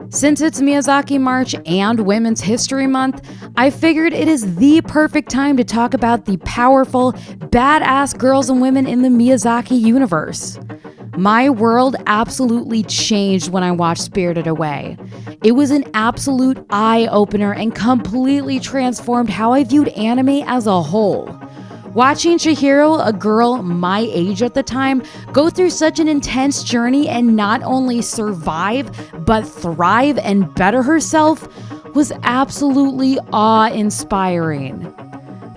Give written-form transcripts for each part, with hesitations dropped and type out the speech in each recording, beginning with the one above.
Since it's Miyazaki March and Women's History Month, I figured it is the perfect time to talk about the powerful, badass girls and women in the Miyazaki universe. My world absolutely changed when I watched Spirited Away. It was an absolute eye-opener and completely transformed how I viewed anime as a whole. Watching Chihiro, a girl my age at the time, go through such an intense journey and not only survive, but thrive and better herself was absolutely awe-inspiring.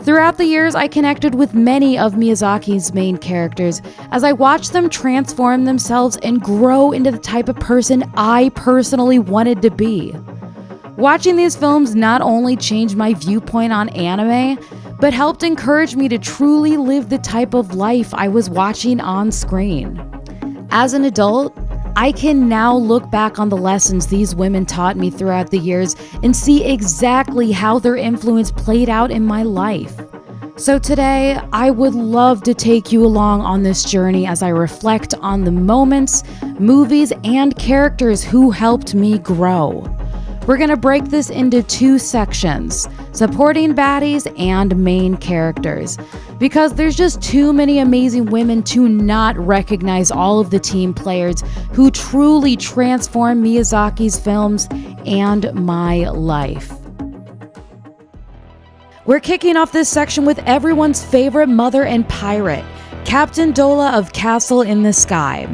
Throughout the years, I connected with many of Miyazaki's main characters as I watched them transform themselves and grow into the type of person I personally wanted to be. Watching these films not only changed my viewpoint on anime, but helped encourage me to truly live the type of life I was watching on screen. As an adult, I can now look back on the lessons these women taught me throughout the years and see exactly how their influence played out in my life. So today, I would love to take you along on this journey as I reflect on the moments, movies, and characters who helped me grow. We're going to break this into two sections, supporting baddies and main characters, because there's just too many amazing women to not recognize all of the team players who truly transform Miyazaki's films and my life. We're kicking off this section with everyone's favorite mother and pirate, Captain Dola of Castle in the Sky.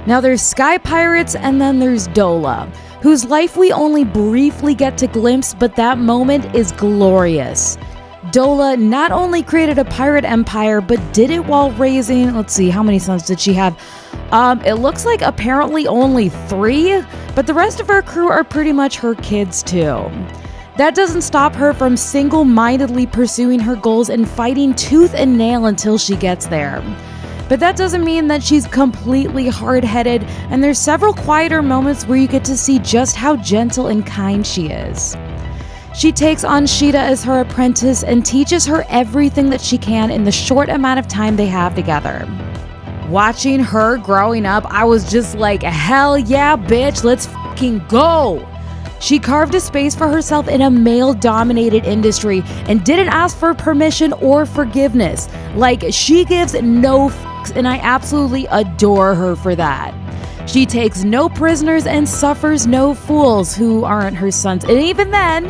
Now there's Sky Pirates and then there's Dola, whose life we only briefly get to glimpse, but that moment is glorious. Dola not only created a pirate empire, but did it while raising, let's see, how many sons did she have? It looks like apparently only 3, but the rest of her crew are pretty much her kids too. That doesn't stop her from single-mindedly pursuing her goals and fighting tooth and nail until she gets there. But that doesn't mean that she's completely hard-headed, and there's several quieter moments where you get to see just how gentle and kind she is. She takes on Shida as her apprentice and teaches her everything that she can in the short amount of time they have together. Watching her growing up, I was just like, hell yeah, bitch, let's fucking go! She carved a space for herself in a male-dominated industry and didn't ask for permission or forgiveness. Like, she gives no fucks, and I absolutely adore her for that. She takes no prisoners and suffers no fools who aren't her sons. And even then,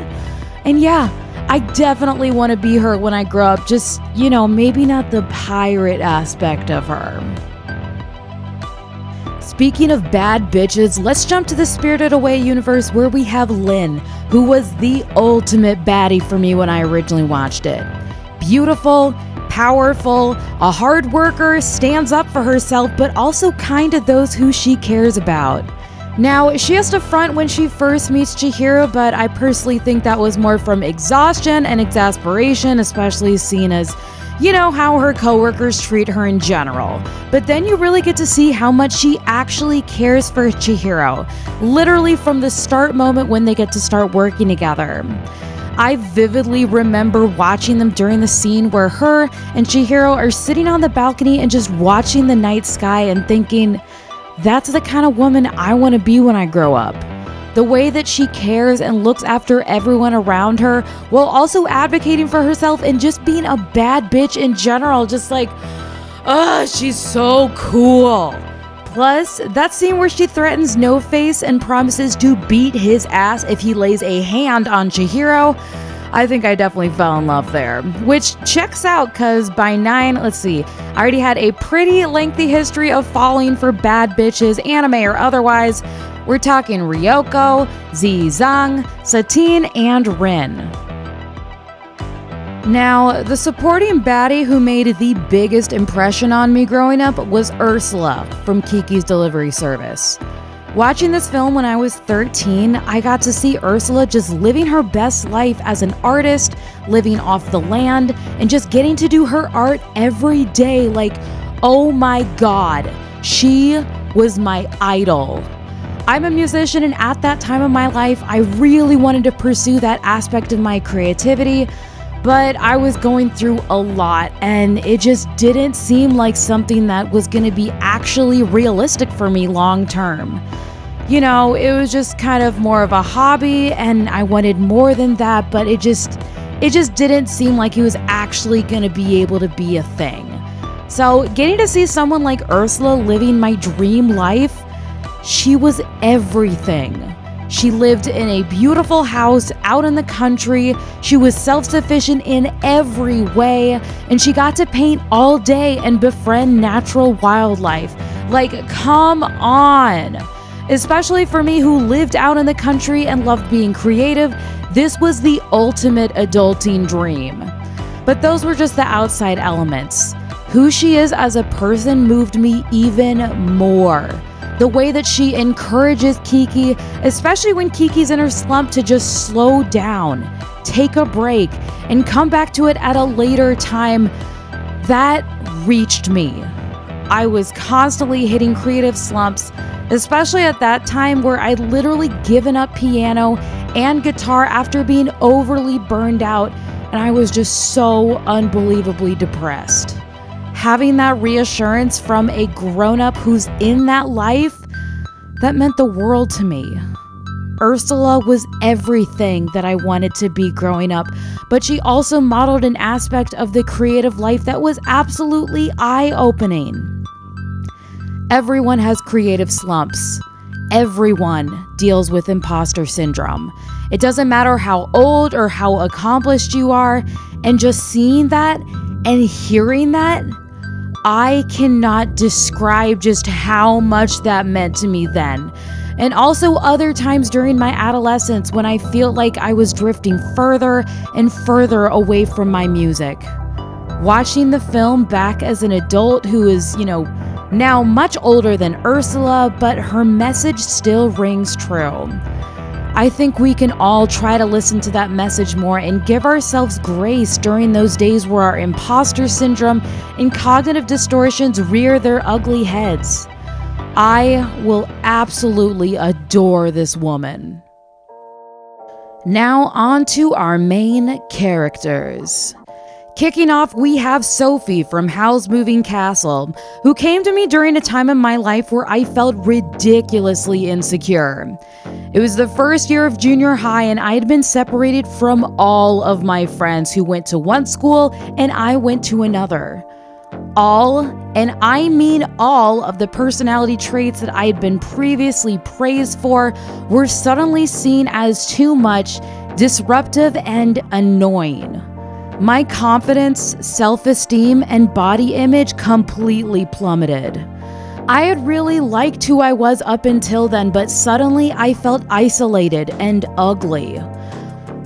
and yeah, I definitely want to be her when I grow up. Just, maybe not the pirate aspect of her. Speaking of bad bitches, let's jump to the Spirited Away universe where we have Lin, who was the ultimate baddie for me when I originally watched it. Beautiful, powerful, a hard worker, stands up for herself, but also kind to those who she cares about. Now, she has to front when she first meets Chihiro, but I personally think that was more from exhaustion and exasperation, especially seen as how her coworkers treat her in general. But then you really get to see how much she actually cares for Chihiro, literally from the start moment when they get to start working together. I vividly remember watching them during the scene where her and Chihiro are sitting on the balcony and just watching the night sky and thinking, that's the kind of woman I want to be when I grow up. The way that she cares and looks after everyone around her while also advocating for herself and just being a bad bitch in general. Just like, she's so cool. Plus, that scene where she threatens No Face and promises to beat his ass if he lays a hand on Chihiro, I think I definitely fell in love there. Which checks out because by 9, let's see, I already had a pretty lengthy history of falling for bad bitches, anime or otherwise. We're talking Ryoko, Zhang, Satine, and Rin. Now, the supporting baddie who made the biggest impression on me growing up was Ursula from Kiki's Delivery Service. Watching this film when I was 13, I got to see Ursula just living her best life as an artist, living off the land, and just getting to do her art every day. Like, oh my god, she was my idol. I'm a musician, and at that time of my life, I really wanted to pursue that aspect of my creativity, but I was going through a lot, and it just didn't seem like something that was going to be actually realistic for me long term. It was just kind of more of a hobby, and I wanted more than that, but it just didn't seem like it was actually going to be able to be a thing. So getting to see someone like Ursula living my dream life, she was everything. She lived in a beautiful house out in the country. She was self-sufficient in every way, and she got to paint all day and befriend natural wildlife. Like, come on. Especially for me who lived out in the country and loved being creative, this was the ultimate adulting dream. But those were just the outside elements. Who she is as a person moved me even more. The way that she encourages Kiki, especially when Kiki's in her slump, to just slow down, take a break, and come back to it at a later time, that reached me. I was constantly hitting creative slumps, especially at that time where I'd literally given up piano and guitar after being overly burned out, and I was just so unbelievably depressed. Having that reassurance from a grown-up who's in that life, that meant the world to me. Ursula was everything that I wanted to be growing up, but she also modeled an aspect of the creative life that was absolutely eye-opening. Everyone has creative slumps. Everyone deals with imposter syndrome. It doesn't matter how old or how accomplished you are, and just seeing that and hearing that, I cannot describe just how much that meant to me then. And also other times during my adolescence when I feel like I was drifting further and further away from my music. Watching the film back as an adult who is, now much older than Ursula, but her message still rings true. I think we can all try to listen to that message more and give ourselves grace during those days where our imposter syndrome and cognitive distortions rear their ugly heads. I will absolutely adore this woman. Now on to our main characters. Kicking off, we have Sophie from Howl's Moving Castle, who came to me during a time in my life where I felt ridiculously insecure. It was the first year of junior high, and I had been separated from all of my friends who went to one school and I went to another. All, and I mean all, of the personality traits that I had been previously praised for were suddenly seen as too much, disruptive, and annoying. My confidence, self-esteem, and body image completely plummeted. I had really liked who I was up until then, but suddenly I felt isolated and ugly.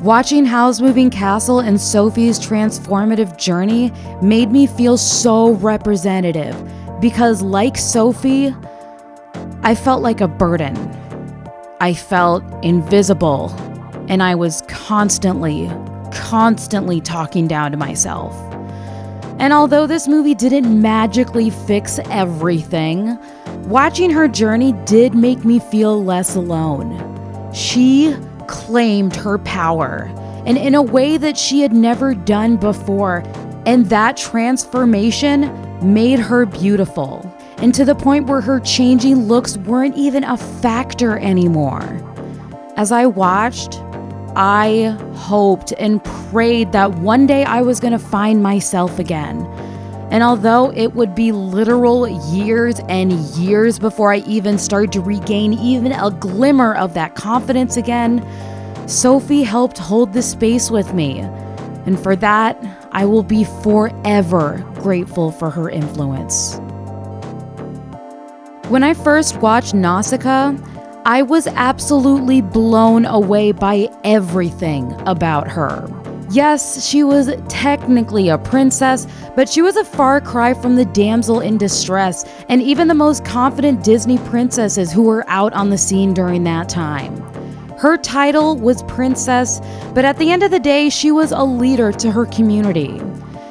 Watching Howl's Moving Castle and Sophie's transformative journey made me feel so representative because, like Sophie, I felt like a burden. I felt invisible, and I was constantly talking down to myself. And although this movie didn't magically fix everything, watching her journey did make me feel less alone. She claimed her power, and in a way that she had never done before, and that transformation made her beautiful, and to the point where her changing looks weren't even a factor anymore. As I watched, I hoped and prayed that one day I was going to find myself again. And although it would be literal years and years before I even started to regain even a glimmer of that confidence again, Sophie helped hold the space with me. And for that, I will be forever grateful for her influence. When I first watched Nausicaa, I was absolutely blown away by everything about her. Yes, she was technically a princess, but she was a far cry from the damsel in distress and even the most confident Disney princesses who were out on the scene during that time. Her title was princess, but at the end of the day, she was a leader to her community.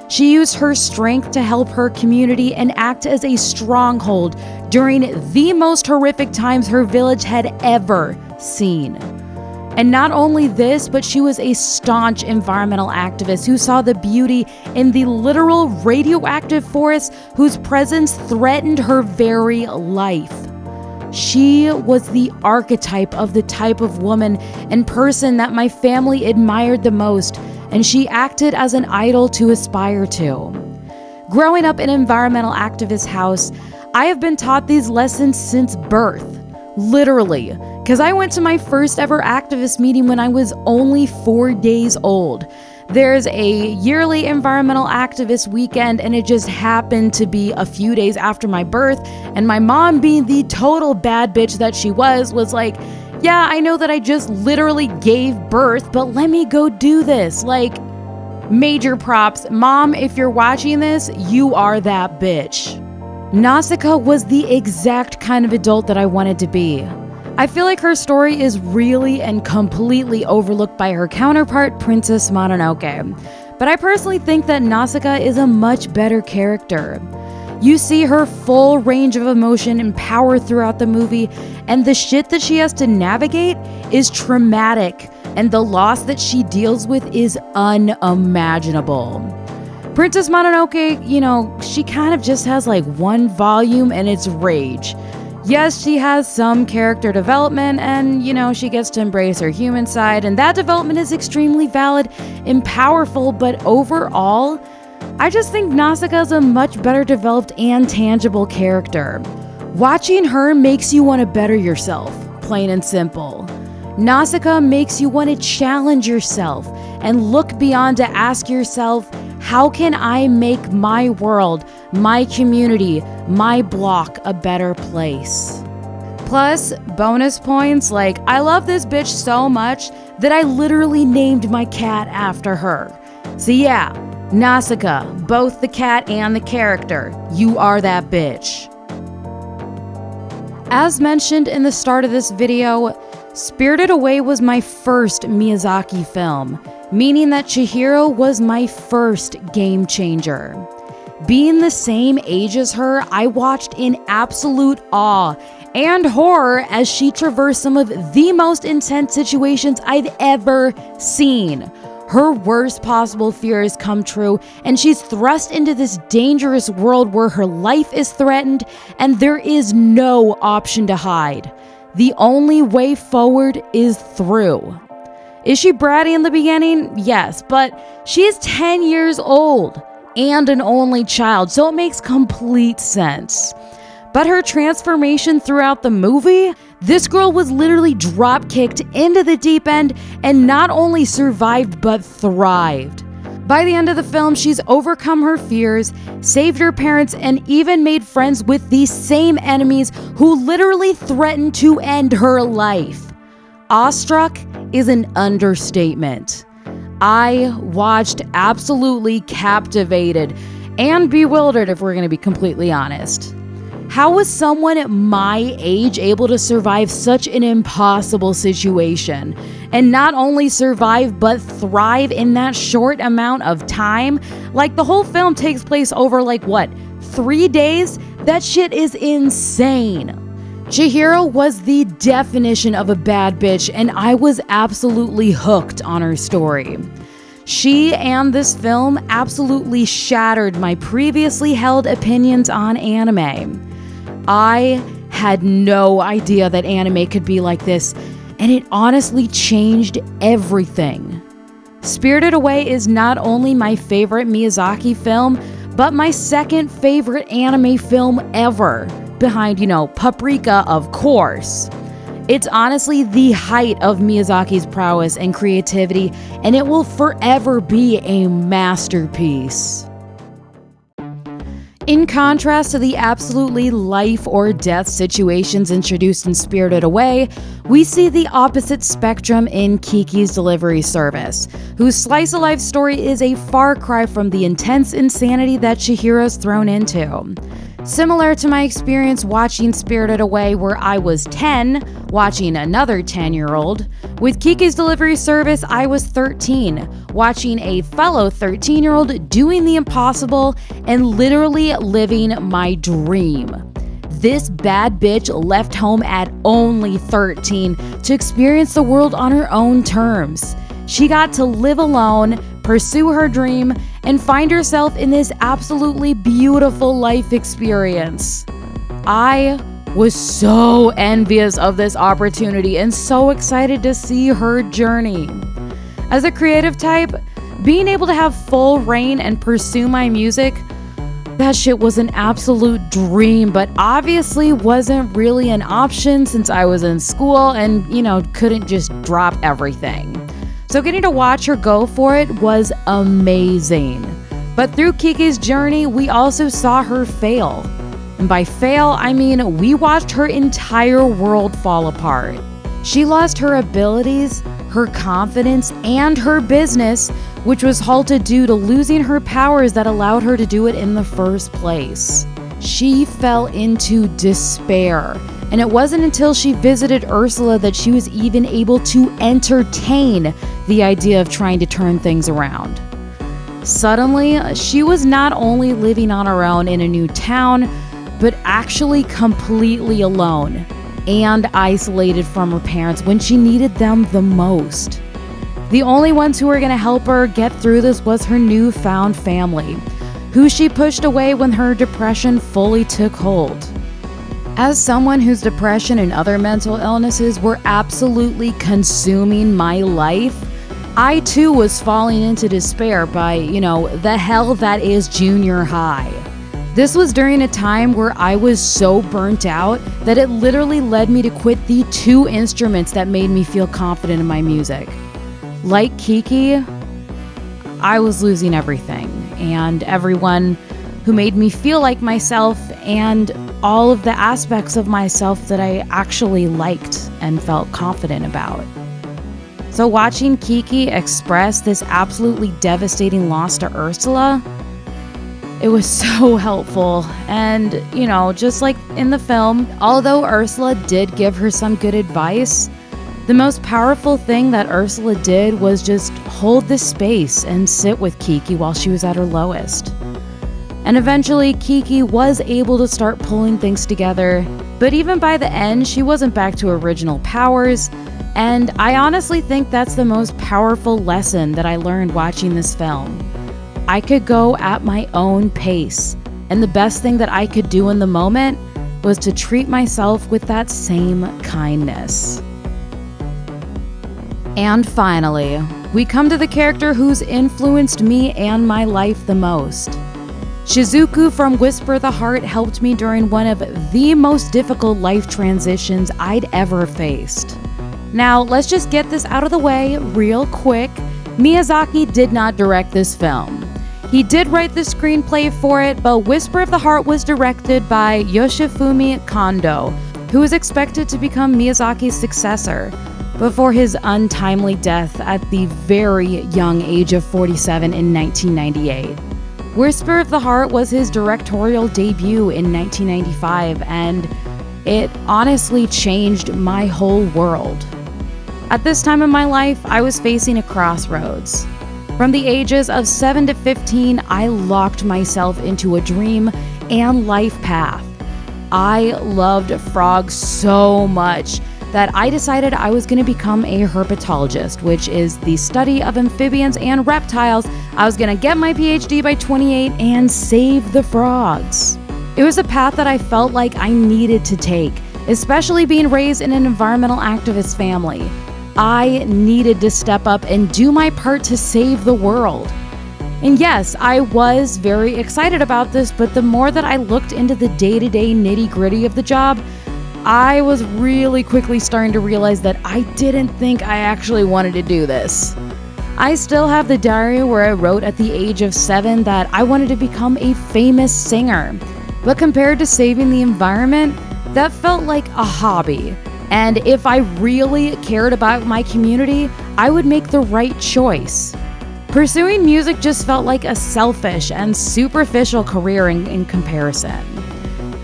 She used her strength to help her community and act as a stronghold during the most horrific times her village had ever seen. And not only this, but she was a staunch environmental activist who saw the beauty in the literal radioactive forest whose presence threatened her very life. She was the archetype of the type of woman and person that my family admired the most, and she acted as an idol to aspire to. Growing up in an environmental activist house, I have been taught these lessons since birth. Literally, because I went to my first ever activist meeting when I was only 4 days old. There's a yearly environmental activist weekend, and it just happened to be a few days after my birth, and my mom, being the total bad bitch that she was like, yeah, I know that I just literally gave birth, but let me go do this. Like, major props. Mom, if you're watching this, you are that bitch. Nausicaa was the exact kind of adult that I wanted to be. I feel like her story is really and completely overlooked by her counterpart, Princess Mononoke. But I personally think that Nausicaa is a much better character. You see her full range of emotion and power throughout the movie, and the shit that she has to navigate is traumatic, and the loss that she deals with is unimaginable. Princess Mononoke, she kind of just has like one volume, and it's rage. Yes, she has some character development, and she gets to embrace her human side, and that development is extremely valid and powerful, but overall, I just think Nausicaa is a much better developed and tangible character. Watching her makes you want to better yourself, plain and simple. Nausicaa makes you want to challenge yourself and look beyond to ask yourself, how can I make my world, my community, my block a better place? Plus, bonus points like, I love this bitch so much that I literally named my cat after her. So yeah, Nausicaa, both the cat and the character, you are that bitch. As mentioned in the start of this video, Spirited Away was my first Miyazaki film, meaning that Chihiro was my first game changer. Being the same age as her, I watched in absolute awe and horror as she traversed some of the most intense situations I'd ever seen. Her worst possible fears come true, and she's thrust into this dangerous world where her life is threatened and there is no option to hide. The only way forward is through. Is she bratty in the beginning? Yes, but she is 10 years old and an only child, so it makes complete sense. But her transformation throughout the movie, this girl was literally drop-kicked into the deep end and not only survived but thrived. By the end of the film, she's overcome her fears, saved her parents, and even made friends with these same enemies who literally threatened to end her life. Awestruck is an understatement. I watched absolutely captivated and bewildered, if we're going to be completely honest. How was someone at my age able to survive such an impossible situation? And not only survive, but thrive in that short amount of time? Like, the whole film takes place over 3 days? That shit is insane. Chihiro was the definition of a bad bitch, and I was absolutely hooked on her story. She and this film absolutely shattered my previously held opinions on anime. I had no idea that anime could be like this, and it honestly changed everything. Spirited Away is not only my favorite Miyazaki film, but my second favorite anime film ever, behind, Paprika, of course. It's honestly the height of Miyazaki's prowess and creativity, and it will forever be a masterpiece. In contrast to the absolutely life or death situations introduced in Spirited Away, we see the opposite spectrum in Kiki's Delivery Service, whose slice of life story is a far cry from the intense insanity that Chihiro's thrown into. Similar to my experience watching Spirited Away, where I was 10, watching another 10-year-old, with Kiki's Delivery Service, I was 13, watching a fellow 13-year-old doing the impossible and literally living my dream. This bad bitch left home at only 13 to experience the world on her own terms. She got to live alone, pursue her dream, and find herself in this absolutely beautiful life experience. I was so envious of this opportunity and so excited to see her journey. As a creative type, being able to have full reign and pursue my music, that shit was an absolute dream, but obviously wasn't really an option since I was in school and, couldn't just drop everything. So getting to watch her go for it was amazing. But through Kiki's journey, we also saw her fail. And by fail, I mean we watched her entire world fall apart. She lost her abilities, her confidence, and her business, which was halted due to losing her powers that allowed her to do it in the first place. She fell into despair, and it wasn't until she visited Ursula that she was even able to entertain the idea of trying to turn things around. Suddenly, she was not only living on her own in a new town, but actually completely alone and isolated from her parents when she needed them the most. The only ones who were going to help her get through this was her newfound family, who she pushed away when her depression fully took hold. As someone whose depression and other mental illnesses were absolutely consuming my life, I too was falling into despair by, the hell that is junior high. This was during a time where I was so burnt out that it literally led me to quit the 2 instruments that made me feel confident in my music. Like Kiki, I was losing everything and everyone who made me feel like myself and all of the aspects of myself that I actually liked and felt confident about. So watching Kiki express this absolutely devastating loss to Ursula, it was so helpful. And, just like in the film, although Ursula did give her some good advice, the most powerful thing that Ursula did was just hold the space and sit with Kiki while she was at her lowest. And eventually, Kiki was able to start pulling things together, but even by the end, she wasn't back to original powers, and I honestly think that's the most powerful lesson that I learned watching this film. I could go at my own pace, and the best thing that I could do in the moment was to treat myself with that same kindness. And finally, we come to the character who's influenced me and my life the most. Shizuku from Whisper the Heart helped me during one of the most difficult life transitions I'd ever faced. Now, let's just get this out of the way real quick. Miyazaki did not direct this film. He did write the screenplay for it, but Whisper of the Heart was directed by Yoshifumi Kondo, who is expected to become Miyazaki's successor, before his untimely death at the very young age of 47 in 1998. Whisper of the Heart was his directorial debut in 1995, and it honestly changed my whole world. At this time in my life, I was facing a crossroads. From the ages of 7 to 15, I locked myself into a dream and life path. I loved frogs so much that I decided I was going to become a herpetologist, which is the study of amphibians and reptiles. I was going to get my PhD by 28 and save the frogs. It was a path that I felt like I needed to take, especially being raised in an environmental activist family. I needed to step up and do my part to save the world. And yes, I was very excited about this, but the more that I looked into the day-to-day nitty-gritty of the job, I was really quickly starting to realize that I didn't think I actually wanted to do this. I still have the diary where I wrote at the age of 7 that I wanted to become a famous singer. But compared to saving the environment, that felt like a hobby. And if I really cared about my community, I would make the right choice. Pursuing music just felt like a selfish and superficial career in comparison.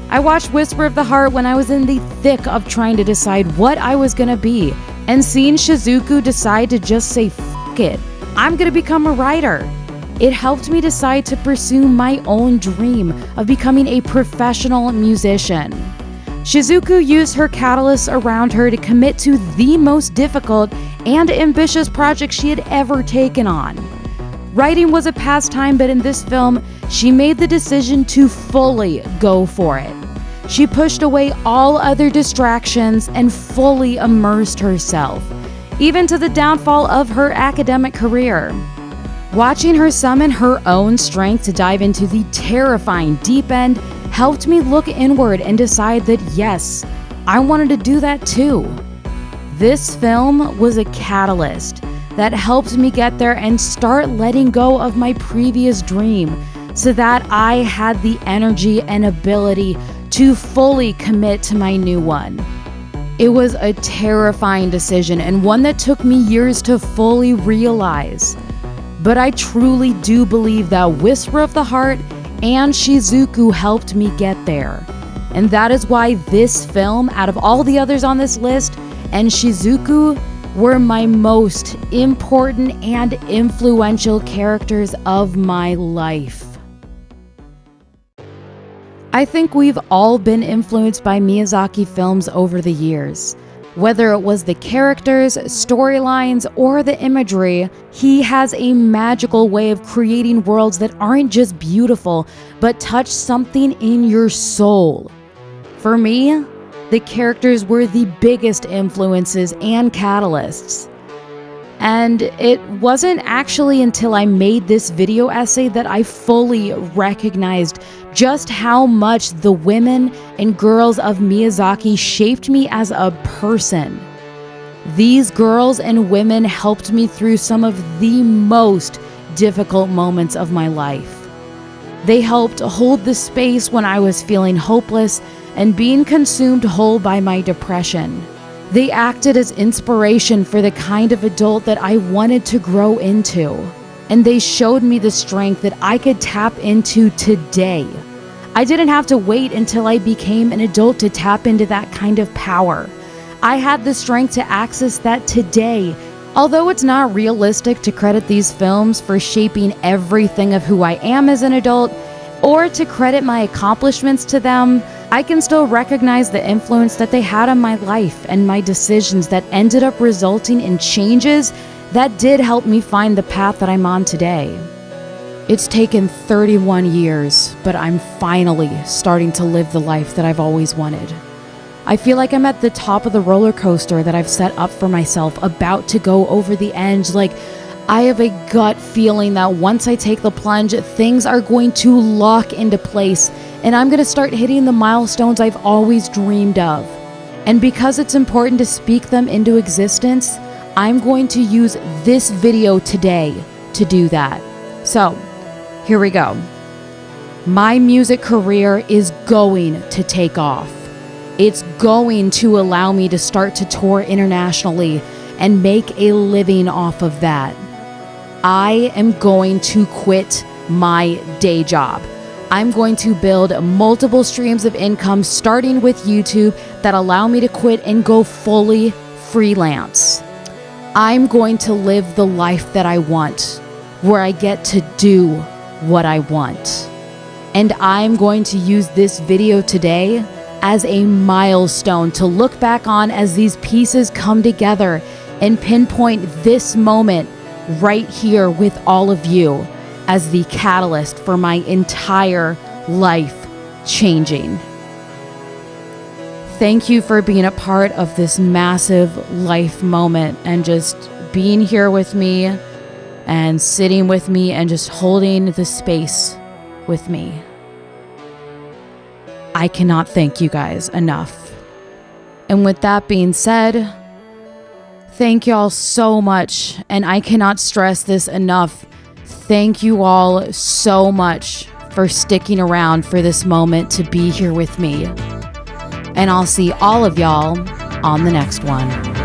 I watched Whisper of the Heart when I was in the thick of trying to decide what I was gonna be, and seeing Shizuku decide to just say, "F it, I'm gonna become a writer." It helped me decide to pursue my own dream of becoming a professional musician. Shizuku used her catalysts around her to commit to the most difficult and ambitious project she had ever taken on. Writing was a pastime, but in this film, she made the decision to fully go for it. She pushed away all other distractions and fully immersed herself, even to the downfall of her academic career. Watching her summon her own strength to dive into the terrifying deep end helped me look inward and decide that yes, I wanted to do that too. This film was a catalyst that helped me get there and start letting go of my previous dream so that I had the energy and ability to fully commit to my new one. It was a terrifying decision and one that took me years to fully realize. But I truly do believe that Whisper of the Heart and Shizuku helped me get there. And that is why this film, out of all the others on this list, and Shizuku were my most important and influential characters of my life. I think we've all been influenced by Miyazaki films over the years. Whether it was the characters, storylines, or the imagery, he has a magical way of creating worlds that aren't just beautiful, but touch something in your soul. For me, the characters were the biggest influences and catalysts. And it wasn't actually until I made this video essay that I fully recognized just how much the women and girls of Miyazaki shaped me as a person. These girls and women helped me through some of the most difficult moments of my life. They helped hold the space when I was feeling hopeless and being consumed whole by my depression. They acted as inspiration for the kind of adult that I wanted to grow into. And they showed me the strength that I could tap into today. I didn't have to wait until I became an adult to tap into that kind of power. I had the strength to access that today. Although it's not realistic to credit these films for shaping everything of who I am as an adult, or to credit my accomplishments to them, I can still recognize the influence that they had on my life and my decisions that ended up resulting in changes that did help me find the path that I'm on today. It's taken 31 years, but I'm finally starting to live the life that I've always wanted. I feel like I'm at the top of the roller coaster that I've set up for myself, about to go over the edge. Like, I have a gut feeling that once I take the plunge, things are going to lock into place and I'm going to start hitting the milestones I've always dreamed of. And because it's important to speak them into existence, I'm going to use this video today to do that. So, here we go. My music career is going to take off. It's going to allow me to start to tour internationally and make a living off of that. I am going to quit my day job. I'm going to build multiple streams of income, starting with YouTube, that allow me to quit and go fully freelance. I'm going to live the life that I want, where I get to do what I want. And I'm going to use this video today as a milestone to look back on as these pieces come together and pinpoint this moment right here with all of you as the catalyst for my entire life changing. Thank you for being a part of this massive life moment and just being here with me and sitting with me and just holding the space with me. I cannot thank you guys enough. And with that being said, thank y'all so much, and I cannot stress this enough. Thank you all so much for sticking around for this moment to be here with me. And I'll see all of y'all on the next one.